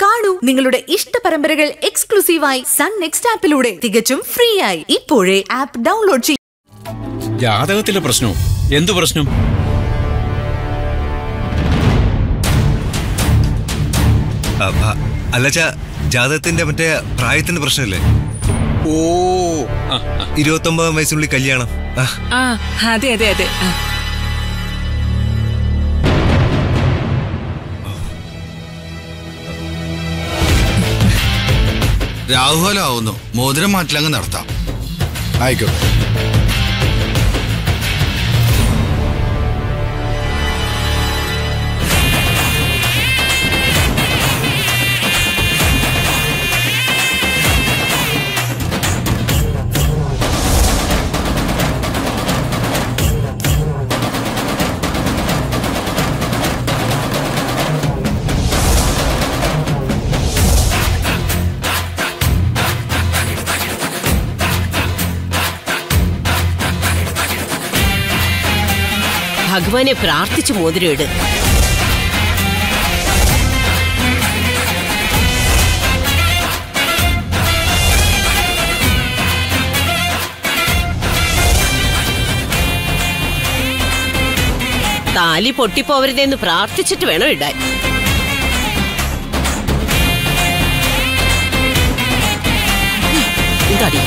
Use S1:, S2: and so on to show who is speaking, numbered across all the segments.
S1: കാണൂ നിങ്ങളുടെ ഇഷ്ട പരമ്പരകൾ എക്സ്ക്ലൂസീവായി സൺ നെക്സ്റ്റ് ആപ്പിലൂടെ തികച്ചും ഫ്രീ ആയി. ഇപ്പോഴേ ആപ്പ് ഡൗൺലോഡ് ചെയ്യൂ.
S2: ജാതകത്തിലെ പ്രശ്നമോ? എന്തു പ്രശ്നം?
S3: അല്ലച്ചാ, ജാതകത്തിന്റെ മറ്റേ പ്രായത്തിന്റെ പ്രശ്നമില്ലേ?
S2: ഓ,
S3: 29 വയസ്സിനുള്ളിൽ കല്യാണം.
S4: അതെ അതെ അതെ.
S5: രാഹുലമാവുന്നു. മോതിരം മാറ്റിലങ്ങ് നടത്താം.
S3: ആയിക്കോട്ടെ.
S4: ഭഗവാനെ പ്രാർത്ഥിച്ചു മോതിരമിട്. താലി പൊട്ടിപ്പോവരുതെന്ന് പ്രാർത്ഥിച്ചിട്ട് വേണം ഇടാൻ. എന്താടി?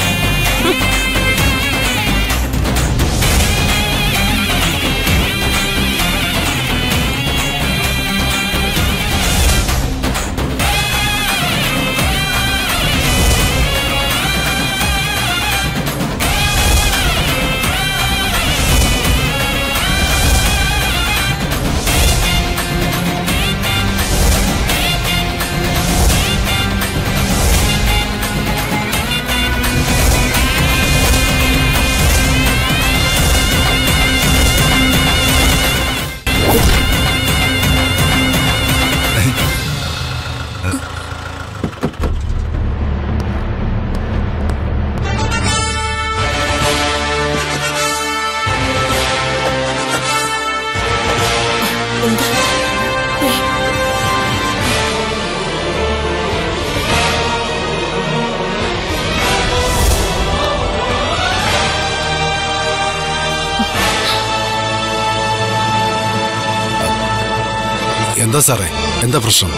S5: എന്താ സാറേ, എന്താ പ്രശ്നം?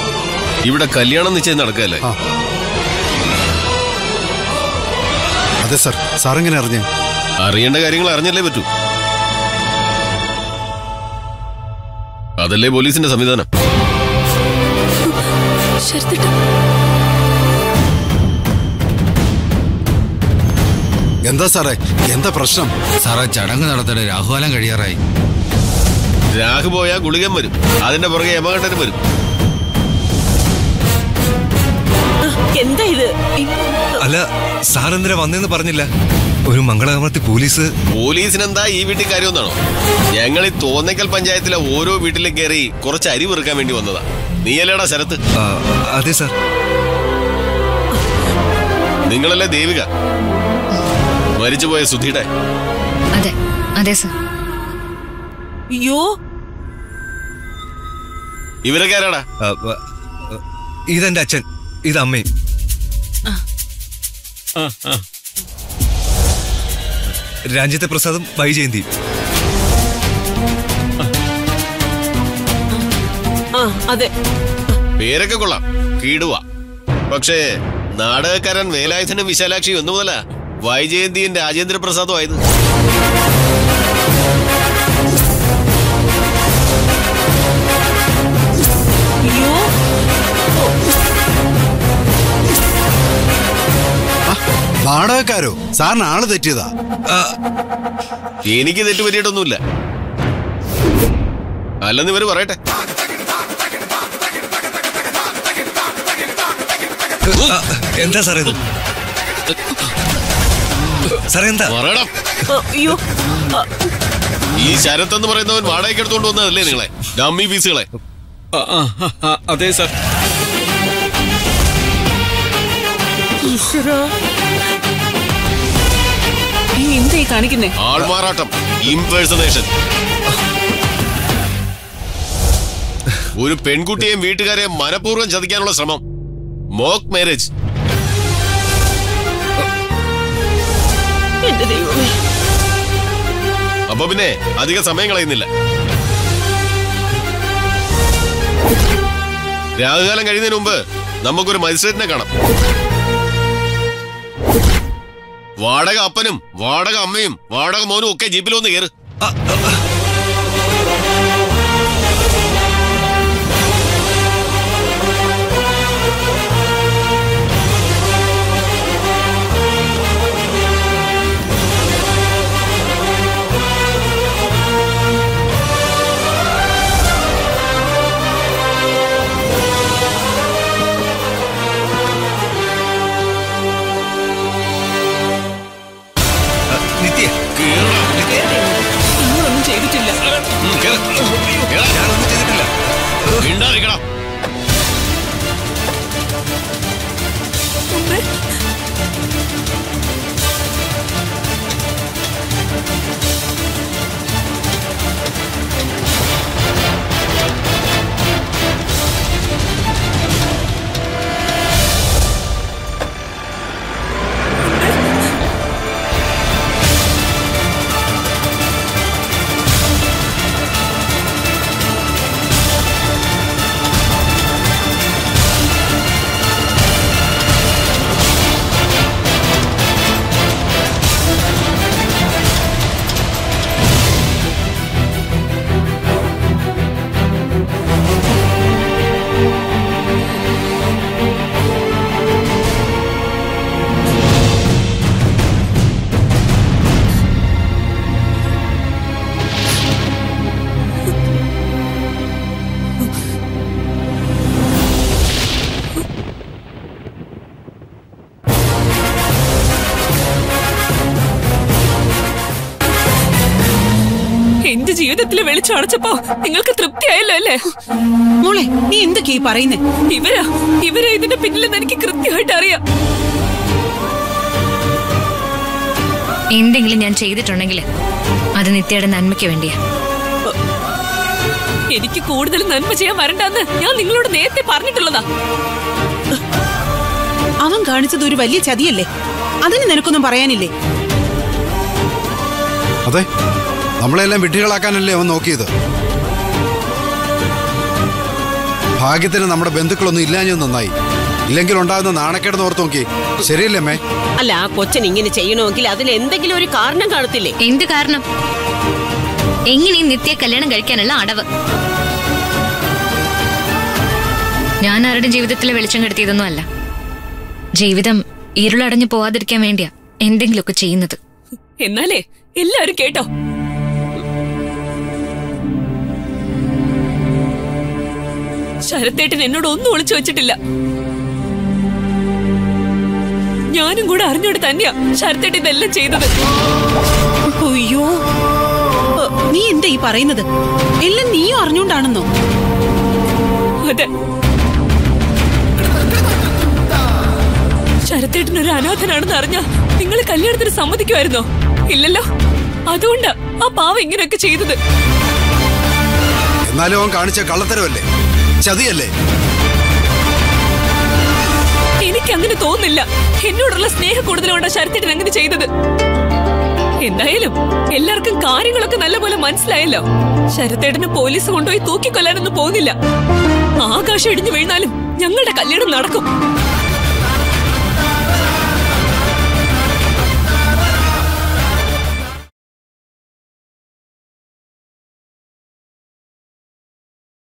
S6: ഇവിടെ കല്യാണം നിശ്ചയം നടക്കല്ലേ?
S5: അതെ സാർ. സാറെങ്ങനെ അറിഞ്ഞേ?
S6: അറിയേണ്ട കാര്യങ്ങൾ അറിഞ്ഞല്ലേ പറ്റൂ. അതല്ലേ പോലീസിന്റെ സംവിധാനം.
S5: എന്താ സാറേ, എന്താ പ്രശ്നം?
S7: സാറേ, ചടങ്ങ് നടത്തട്ടെ. രാഹുകാലം കഴിയാറായി.
S6: രാഹു പോയാ ഗുളികൻ വരും, അതിന്റെ പുറകെ യമകണ്ഠനും വരും.
S4: എന്താ ഇത്?
S3: അല്ല, സാർ എന്തിനാ വന്നെന്ന് പറഞ്ഞില്ല? ഒരു മംഗളകർമ്മത്തിൽ
S6: പോലീസിനെന്താ ഈ വീട്ടിൽ കാര്യമൊന്നാണോ? ഞങ്ങൾ ഈ തോന്നക്കൽ പഞ്ചായത്തിലെ ഓരോ വീട്ടിലും കയറി കുറച്ച് അരി വെറുക്കാൻ വേണ്ടി വന്നതാ. നീയല്ലേടാ ശരത്ത്?
S3: അതെ സാർ.
S6: നിങ്ങളല്ലേ ദേവിക, മരിച്ചുപോയ സുധിയുടെ?
S8: അതെ അതെ സാർ.
S4: അയ്യോ,
S6: ഇവരൊക്കെ ആരാടാ?
S3: ഇതെന്റെ അച്ഛൻ, ഇത് അമ്മയും. രാജ്യത്തെ പ്രസാദും വൈജയന്തി.
S4: അതെ.
S6: പേരൊക്കെ കൊള്ളാം, കീടുവ. പക്ഷേ നാടകക്കാരൻ വേലായുധനും വിശാലാക്ഷി ഒന്നുമുതല വൈജയന്തിയും രാജേന്ദ്ര പ്രസാദും ആയത്.
S5: നാടകക്കാരോ? സാറിന് ആള് തെറ്റിയതാ.
S6: എനിക്ക് തെറ്റുപറ്റിയിട്ടൊന്നുമില്ല. അല്ലെന്ന് ഇവര് പറയട്ടെ.
S3: എന്താ സാറേ ഇത്? സാറേ എന്താ?
S6: ഈ ശരത്ത് എന്ന് പറയുന്നവൻ വാടകയ്ക്ക് എടുത്തോണ്ട് വന്നതല്ലേ നിങ്ങളെ, ഡമ്മി പീസുകളെ?
S2: അതെ സാർ.
S4: എന്താ കാണിക്കുന്നേ?
S6: ആൾമാറാട്ടം, ഇംപേഴ്സണേഷൻ. ഒരു പെൺകുട്ടിയെയും വീട്ടുകാരെയും മനഃപൂർവ്വം ചതിക്കാനുള്ള ശ്രമം. Mock marriage.
S4: എന്റെ ദൈവമേ.
S6: അപ്പൊ പിന്നെ അധിക സമയം കളയുന്നില്ല. രാഹുകാലം കഴിയുന്നതിന് മുമ്പ് നമുക്കൊരു മജിസ്ട്രേറ്റിനെ കാണാം. വാടക അപ്പനും വാടക അമ്മയും വാടക മോനും ഒക്കെ ജീപ്പിൽ വന്ന് കയറ്.
S4: ഒന്നും ചെയ്തിട്ടില്ല.
S3: ഞാനൊന്നും ചെയ്തിട്ടില്ല.
S6: മിണ്ടാതിരിക്കണം.
S4: എന്റെ ജീവിതത്തിലെ വെളിച്ചടച്ചപ്പോ നിങ്ങൾക്ക് തൃപ്തിയായല്ലോ അല്ലേ?
S9: മോളെ, നീ എന്തൊക്കെയാ പറയുന്നേ?
S4: ഇവരാ ഇതിന്റെ പിന്നിലെന്ന് എനിക്ക് കൃത്യമായിട്ട് അറിയാം.
S8: എന്തെങ്കിലും ഞാൻ ചെയ്തിട്ടുണ്ടെങ്കിൽ അത് നിത്യയുടെ നന്മയ്ക്ക് വേണ്ടിയാ.
S4: എനിക്ക് കൂടുതൽ നന്മ ചെയ്യാൻ വരണ്ടെന്ന് ഞാൻ നിങ്ങളോട് നേരത്തെ പറഞ്ഞിട്ടുള്ളതാ.
S9: അവൻ കാണിച്ചത് ഒരു വലിയ ചതിയല്ലേ? അതിന് നിനക്കൊന്നും പറയാനില്ലേ?
S5: അതെ, നമ്മളെല്ലാം വിഡ്ഢികളാക്കാനല്ലേ അവൻ നോക്കിയത്. ഭാഗ്യത്തിന് നമ്മുടെ ബന്ധുക്കളൊന്നും ഇല്ലാഞ്ഞത് നന്നായി. ഇല്ലെങ്കിൽ ഉണ്ടാകുന്ന നാണക്കേട് ഓർത്ത് നോക്കി. ശരിയല്ലേ അമ്മേ?
S4: അല്ല, ആ കൊച്ചൻ ഇങ്ങനെ ചെയ്യണമെങ്കിൽ അതിൽ എന്തെങ്കിലും ഒരു കാരണം കാണത്തില്ലേ?
S8: എന്ത് കാരണം? എങ്ങനെയും നിത്യ കല്യാണം കഴിക്കാനുള്ള അടവ്. ഞാൻ ആരുടെ ജീവിതത്തിലെ വെളിച്ചം കെടുത്തിയതൊന്നും അല്ല. ജീവിതം ഇരുളടഞ്ഞു പോവാതിരിക്കാൻ വേണ്ടിയാ എന്തെങ്കിലുമൊക്കെ ചെയ്യുന്നത്.
S4: എന്നാലേ എല്ലാരും കേട്ടോ, ശരത്തേട്ടൻ എന്നോട് ഒന്നും ഒളിച്ചു വെച്ചിട്ടില്ല. ഞാനും കൂടെ അറിഞ്ഞോട് തന്നെയാ ശരത്തേട്ടൻ ഇതെല്ലാം ചെയ്തത്.
S9: അയ്യോ, നീ എന്താ ഈ പറയുന്നത്? എല്ലാം നീയും അറിഞ്ഞോണ്ടാണെന്നോ?
S4: അതെ, ശരത്തേട്ടൻ ഒരു അനാഥനാണെന്ന് അറിഞ്ഞാ നിങ്ങൾ കല്യാണത്തിന് സമ്മതിക്കുമായിരുന്നോ? ഇല്ലല്ലോ. അതുകൊണ്ടാ ആ പാവം ഇങ്ങനെയൊക്കെ ചെയ്തത്.
S5: എന്നാലും അവൻ കാണിച്ച കള്ളത്തരമല്ലേ, ചതിയല്ലേ?
S4: എനിക്ക് അങ്ങനെ തോന്നുന്നില്ല. എന്നോടുള്ള സ്നേഹം കൂടുതലുകൊണ്ടാ ശരത്തേട്ടൻ അങ്ങനെ ചെയ്തത്. എന്തായാലും എല്ലാവർക്കും കാര്യങ്ങളൊക്കെ നല്ലപോലെ മനസ്സിലായല്ലോ. ശരത്തേട്ടന് പോലീസ് കൊണ്ടുപോയി തൂക്കിക്കൊല്ലാനൊന്നും പോകുന്നില്ല. ആകാശം ഇടിഞ്ഞു വീഴുന്നാലും ഞങ്ങളുടെ കല്യാണം നടക്കും.